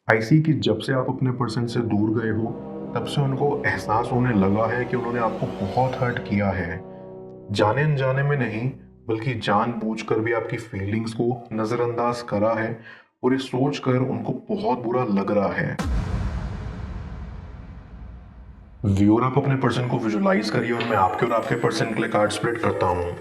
ऐसी कि जब से आप अपने पर्सन से दूर गए हो, तब से उनको एहसास होने लगा है कि उन्होंने आपको बहुत हर्ट किया है। जाने अनजाने में नहीं, बल्कि जानबूझकर भी आपकी फीलिंग्स को नज़रअंदाज करा है और ये सोचकर उनको बहुत बुरा लग रहा है। व्यूअर, आप अपने पर्सन को विजुलाइज करिए और मैं आपके और आपके पर्सन के लिए कार्ड स्प्रेड करता हूँ।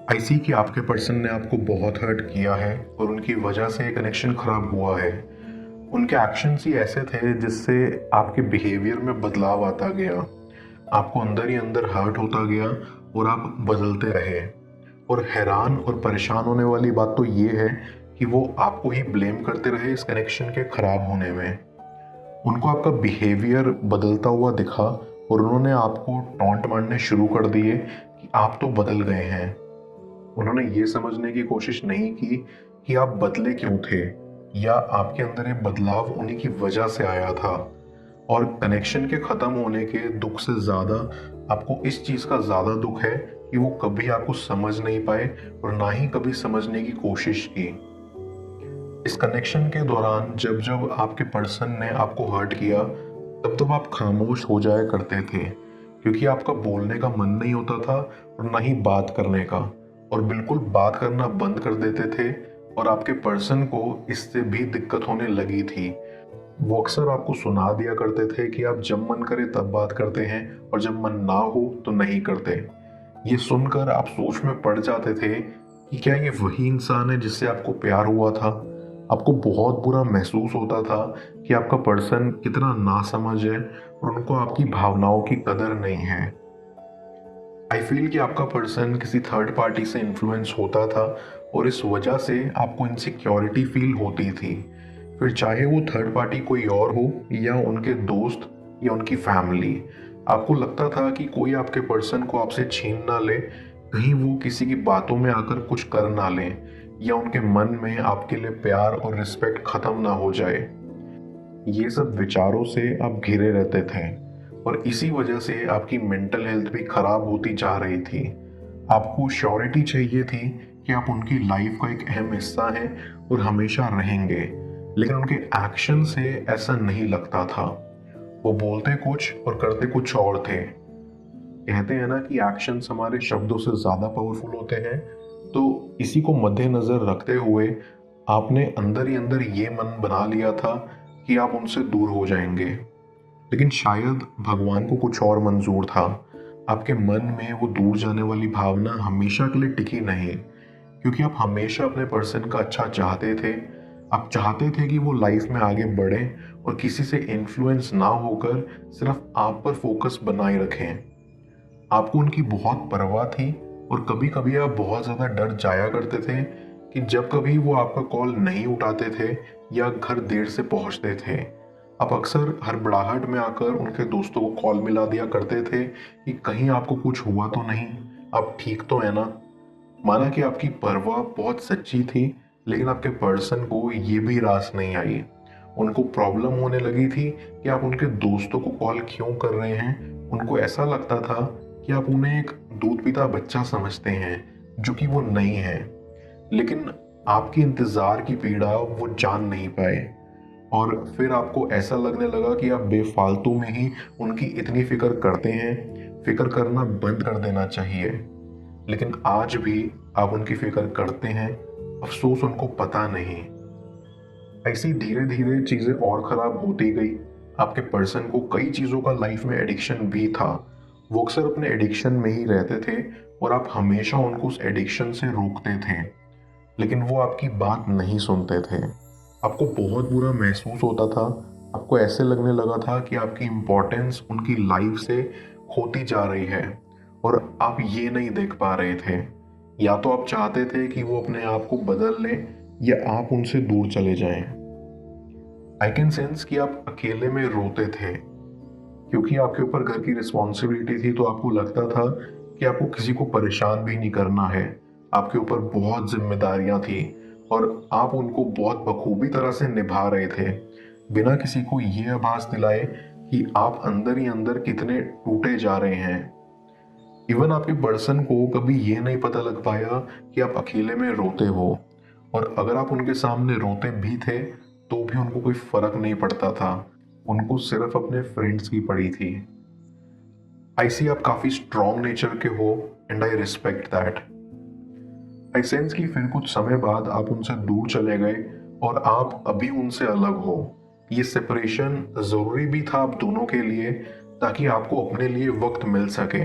ऐसी कि आपके पर्सन ने आपको बहुत हर्ट किया है और उनकी वजह से कनेक्शन खराब हुआ है। उनके एक्शंस ही ऐसे थे जिससे आपके बिहेवियर में बदलाव आता गया। आपको अंदर ही अंदर हर्ट होता गया और आप बदलते रहे। और हैरान और परेशान होने वाली बात तो ये है कि वो आपको ही ब्लेम करते रहे इस कनेक्शन के खराब होने में। उनको आपका बिहेवियर बदलता हुआ दिखा और उन्होंने आपको टॉन्ट मारने शुरू कर दिए कि आप तो बदल गए हैं। उन्होंने ये समझने की कोशिश नहीं की कि आप बदले क्यों थे या आपके अंदर ये बदलाव उन्हीं की वजह से आया था। और कनेक्शन के खत्म होने के दुख से ज़्यादा आपको इस चीज़ का ज़्यादा दुख है कि वो कभी आपको समझ नहीं पाए और ना ही कभी समझने की कोशिश की। इस कनेक्शन के दौरान जब जब आपके पर्सन ने आपको हर्ट किया, तब तब आप खामोश हो जाया करते थे, क्योंकि आपका बोलने का मन नहीं होता था और ना ही बात करने का, और बिल्कुल बात करना बंद कर देते थे। और आपके पर्सन को इससे भी दिक्कत होने लगी थी। वो अक्सर आपको सुना दिया करते थे कि आप जब मन करे तब बात करते हैं और जब मन ना हो तो नहीं करते। ये सुनकर आप सोच में पड़ जाते थे कि क्या ये वही इंसान है जिससे आपको प्यार हुआ था। आपको बहुत बुरा महसूस होता था कि आपका पर्सन कितना नासमझ है और उनको आपकी भावनाओं की कदर नहीं है। आई फील कि आपका पर्सन किसी थर्ड पार्टी से इन्फ्लुएंस होता था और इस वजह से आपको इनसिक्योरिटी फील होती थी। फिर चाहे वो थर्ड पार्टी कोई और हो या उनके दोस्त या उनकी फैमिली, आपको लगता था कि कोई आपके पर्सन को आपसे छीन ना ले, कहीं वो किसी की बातों में आकर कुछ कर ना लें या उनके मन में आपके लिए प्यार और रिस्पेक्ट खत्म ना हो जाए। ये सब विचारों से आप घिरे रहते थे और इसी वजह से आपकी मेंटल हेल्थ भी खराब होती जा रही थी। आपको श्योरिटी चाहिए थी कि आप उनकी लाइफ का एक अहम हिस्सा हैं और हमेशा रहेंगे, लेकिन उनके एक्शन से ऐसा नहीं लगता था। वो बोलते कुछ और करते कुछ और थे। कहते हैं ना कि एक्शंस हमारे शब्दों से ज़्यादा पावरफुल होते हैं। तो इसी को मद्देनज़र रखते हुए आपने अंदर ही अंदर ये मन बना लिया था कि आप उनसे दूर हो जाएंगे। लेकिन शायद भगवान को कुछ और मंजूर था। आपके मन में वो दूर जाने वाली भावना हमेशा के लिए टिकी नहीं, क्योंकि आप हमेशा अपने पर्सन का अच्छा चाहते थे। आप चाहते थे कि वो लाइफ में आगे बढ़े और किसी से इन्फ्लुएंस ना होकर सिर्फ आप पर फोकस बनाए रखें। आपको उनकी बहुत परवाह थी और कभी कभी आप बहुत ज़्यादा डर जाया करते थे कि जब कभी वो आपका कॉल नहीं उठाते थे या घर देर से पहुंचते थे, आप अक्सर हड़बड़ाहट में आकर उनके दोस्तों को कॉल मिला दिया करते थे कि कहीं आपको कुछ हुआ तो नहीं, आप ठीक तो है ना। माना कि आपकी परवाह बहुत सच्ची थी, लेकिन आपके पर्सन को ये भी रास नहीं आई। उनको प्रॉब्लम होने लगी थी कि आप उनके दोस्तों को कॉल क्यों कर रहे हैं। उनको ऐसा लगता था कि आप उन्हें एक दूध पीता बच्चा समझते हैं, जो कि वो नहीं है। लेकिन आपकी इंतज़ार की पीड़ा वो जान नहीं पाए और फिर आपको ऐसा लगने लगा कि आप बेफालतू में ही उनकी इतनी फिक्र करते हैं। फिक्र करना बंद कर देना चाहिए। लेकिन आज भी आप उनकी फिक्र करते हैं, अफसोस उनको पता नहीं। ऐसी धीरे धीरे चीज़ें और ख़राब होती गई। आपके पर्सन को कई चीज़ों का लाइफ में एडिक्शन भी था। वो अक्सर अपने एडिक्शन में ही रहते थे और आप हमेशा उनको उस एडिक्शन से रोकते थे, लेकिन वो आपकी बात नहीं सुनते थे। आपको बहुत बुरा महसूस होता था। आपको ऐसे लगने लगा था कि आपकी इम्पोर्टेंस उनकी लाइफ से खोती जा रही है और आप ये नहीं देख पा रहे थे। या तो आप चाहते थे कि वो अपने आप को बदल लें या आप उनसे दूर चले जाएं। आई कैन सेंस कि आप अकेले में रोते थे क्योंकि आपके ऊपर घर की रिस्पॉन्सिबिलिटी थी, तो आपको लगता था कि आपको किसी को परेशान भी नहीं करना है। आपके ऊपर बहुत जिम्मेदारियां थी और आप उनको बहुत बखूबी तरह से निभा रहे थे, बिना किसी को ये आभास दिलाए कि आप अंदर ही अंदर कितने टूटे जा रहे हैं। इवन आपके पर्सन को कभी ये नहीं पता लग पाया कि आप अकेले में रोते हो, और अगर आप उनके सामने रोते भी थे तो भी उनको कोई फर्क नहीं पड़ता था। उनको सिर्फ अपने फ्रेंड्स की पड़ी थी। आई सी आप काफी स्ट्रॉन्ग नेचर के हो and I respect that. I sense कि फिर कुछ समय बाद आप उनसे दूर चले गए और आप अभी उनसे अलग हो। ये सेपरेशन जरूरी भी था आप दोनों के लिए, ताकि आपको अपने लिए वक्त मिल सके,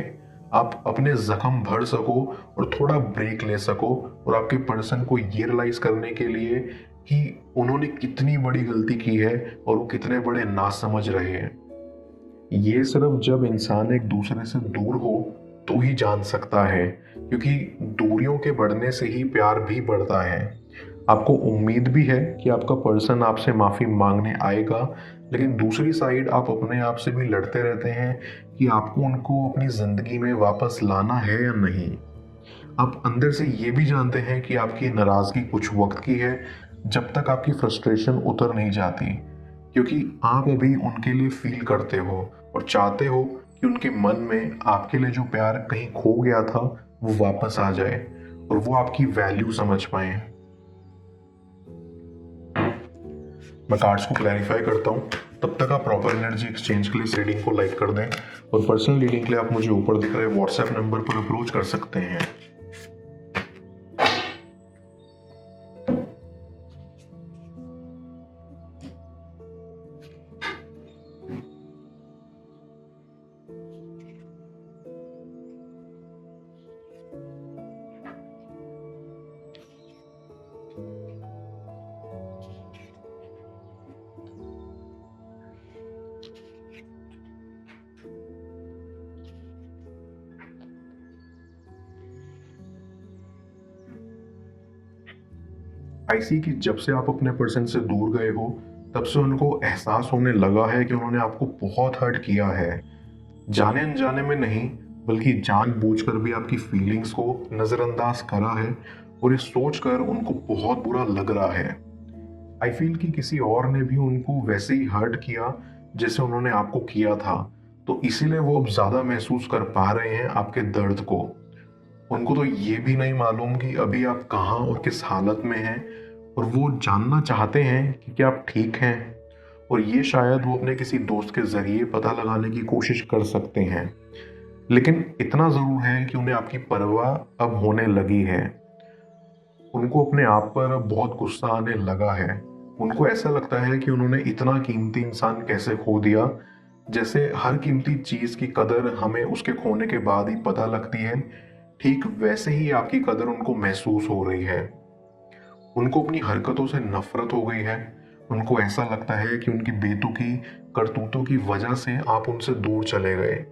आप अपने जख्म भर सको और थोड़ा ब्रेक ले सको, और आपके पर्सन को ये रियलाइज करने के लिए कि उन्होंने कितनी बड़ी गलती की है और वो कितने बड़े नासमझ रहे हैं। ये सिर्फ जब इंसान एक दूसरे से दूर हो तो ही जान सकता है, क्योंकि दूरियों के बढ़ने से ही प्यार भी बढ़ता है। आपको उम्मीद भी है कि आपका पर्सन आपसे माफ़ी मांगने आएगा, लेकिन दूसरी साइड आप अपने आप से भी लड़ते रहते हैं कि आपको उनको अपनी ज़िंदगी में वापस लाना है या नहीं। आप अंदर से ये भी जानते हैं कि आपकी नाराज़गी कुछ वक्त की है, जब तक आपकी फ्रस्ट्रेशन उतर नहीं जाती, क्योंकि आप अभी उनके लिए फील करते हो और चाहते हो कि उनके मन में आपके लिए जो प्यार कहीं खो गया था वो वापस आ जाए और वो आपकी वैल्यू समझ पाए। मैं कार्ड्स को क्लैरिफाई करता हूँ, तब तक आप प्रॉपर एनर्जी एक्सचेंज के लिए इस रीडिंग को लाइक कर दें, और पर्सनल रीडिंग के लिए आप मुझे ऊपर दिख रहे व्हाट्सएप नंबर पर अप्रोच कर सकते हैं। आई सी कि जब से आप अपने पर्सन से दूर गए हो, तब से उनको एहसास होने लगा है कि उन्होंने आपको बहुत हर्ट किया है। जाने अनजाने में नहीं, बल्कि जानबूझकर भी आपकी फीलिंग्स को नज़रअंदाज करा है, और ये सोचकर उनको बहुत बुरा लग रहा है। आई फील कि किसी और ने भी उनको वैसे ही हर्ट किया जैसे उन्होंने आपको किया था, तो इसीलिए वो अब ज़्यादा महसूस कर पा रहे हैं आपके दर्द को। उनको तो ये भी नहीं मालूम कि अभी आप कहाँ और किस हालत में हैं, और वो जानना चाहते हैं कि क्या आप ठीक हैं, और ये शायद वो अपने किसी दोस्त के ज़रिए पता लगाने की कोशिश कर सकते हैं। लेकिन इतना ज़रूर है कि उन्हें आपकी परवाह अब होने लगी है। उनको अपने आप पर अब बहुत गुस्सा आने लगा है। उनको ऐसा लगता है कि उन्होंने इतना कीमती इंसान कैसे खो दिया, जैसे हर कीमती चीज़ की कदर हमें उसके खोने के बाद ही पता लगती है, ठीक वैसे ही आपकी कदर उनको महसूस हो रही है। उनको अपनी हरकतों से नफरत हो गई है। उनको ऐसा लगता है कि उनकी बेतुकी करतूतों की वजह से आप उनसे दूर चले गए,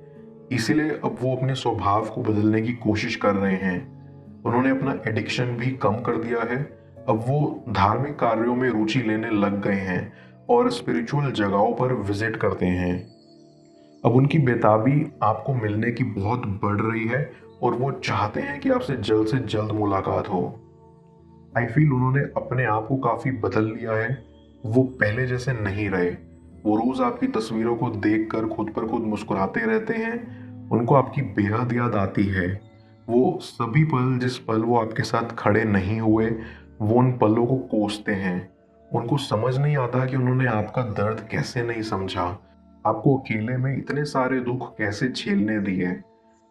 इसीलिए अब वो अपने स्वभाव को बदलने की कोशिश कर रहे हैं। उन्होंने अपना एडिक्शन भी कम कर दिया है। अब वो धार्मिक कार्यों में रुचि लेने लग गए हैं और स्पिरिचुअल जगहों पर विजिट करते हैं। अब उनकी बेताबी आपको मिलने की बहुत बढ़ रही है, और वो चाहते हैं कि आपसे जल्द मुलाकात हो। आई फील उन्होंने अपने आप को काफी बदल लिया है। वो पहले जैसे नहीं रहे। वो रोज आपकी तस्वीरों को देखकर खुद पर खुद मुस्कुराते रहते हैं। उनको आपकी बेहद याद आती है। वो सभी पल, जिस पल वो आपके साथ खड़े नहीं हुए, वो उन पलों को कोसते हैं। उनको समझ नहीं आता कि उन्होंने आपका दर्द कैसे नहीं समझा, आपको अकेले में इतने सारे दुख कैसे झेलने दिए।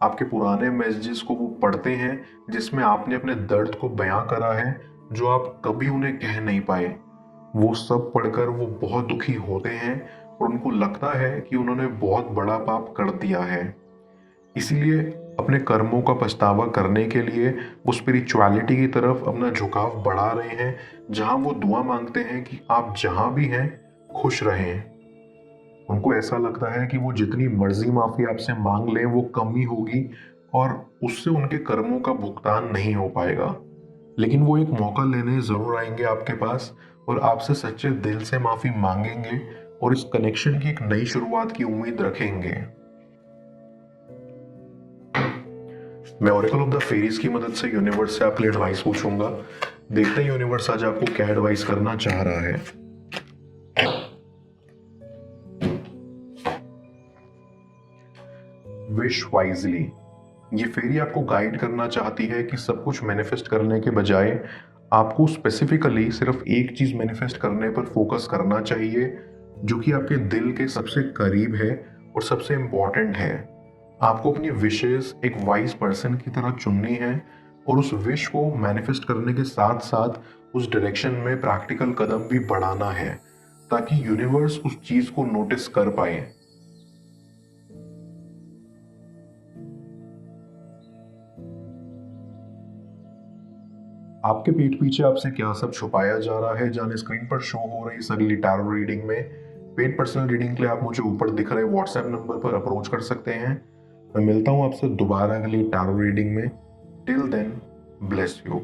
आपके पुराने मैसेजेस को वो पढ़ते हैं, जिसमें आपने अपने दर्द को बयां करा है, जो आप कभी उन्हें कह नहीं पाए। वो सब पढ़कर वो बहुत दुखी होते हैं और उनको लगता है कि उन्होंने बहुत बड़ा पाप कर दिया है। इसीलिए अपने कर्मों का पछतावा करने के लिए वो स्पिरिचुअलिटी की तरफ अपना झुकाव बढ़ा रहे हैं, जहां वो दुआ मांगते हैं कि आप जहां भी हैं खुश रहें। उनको ऐसा लगता है कि वो जितनी मर्जी माफी आपसे मांग लें वो कम ही होगी, और उससे उनके कर्मों का भुगतान नहीं हो पाएगा, लेकिन वो एक मौका लेने जरूर आएंगे आपके पास और आपसे सच्चे दिल से माफी मांगेंगे और इस कनेक्शन की एक नई शुरुआत की उम्मीद रखेंगे। मैं ओरेकल ऑफ द फेरीज की मदद से यूनिवर्स से आपके लिए एडवाइस पूछूंगा। देखते हैं यूनिवर्स आज आपको क्या एडवाइस करना चाह रहा है। Wish wisely. ये फेरी आपको गाइड करना चाहती है कि सब कुछ मैनिफेस्ट करने के बजाय आपको स्पेसिफिकली सिर्फ एक चीज मैनिफेस्ट करने पर फोकस करना चाहिए जो कि आपके दिल के सबसे करीब है और सबसे इम्पोर्टेंट है। आपको अपनी विशेस एक वाइज पर्सन की तरह चुननी है और उस विश को मैनिफेस्ट करने के साथ साथ उस डायरेक्शन में प्रैक्टिकल कदम भी बढ़ाना है ताकि यूनिवर्स उस चीज को नोटिस कर पाए। आपके पीठ पीछे आपसे क्या सब छुपाया जा रहा है जाने स्क्रीन पर शो हो रही इस अगली टैरो रीडिंग में। पेड पर्सनल रीडिंग के लिए आप मुझे ऊपर दिख रहे व्हाट्सएप नंबर पर अप्रोच कर सकते हैं। मैं मिलता हूं आपसे दोबारा अगली टैरो रीडिंग में। Till then, bless you.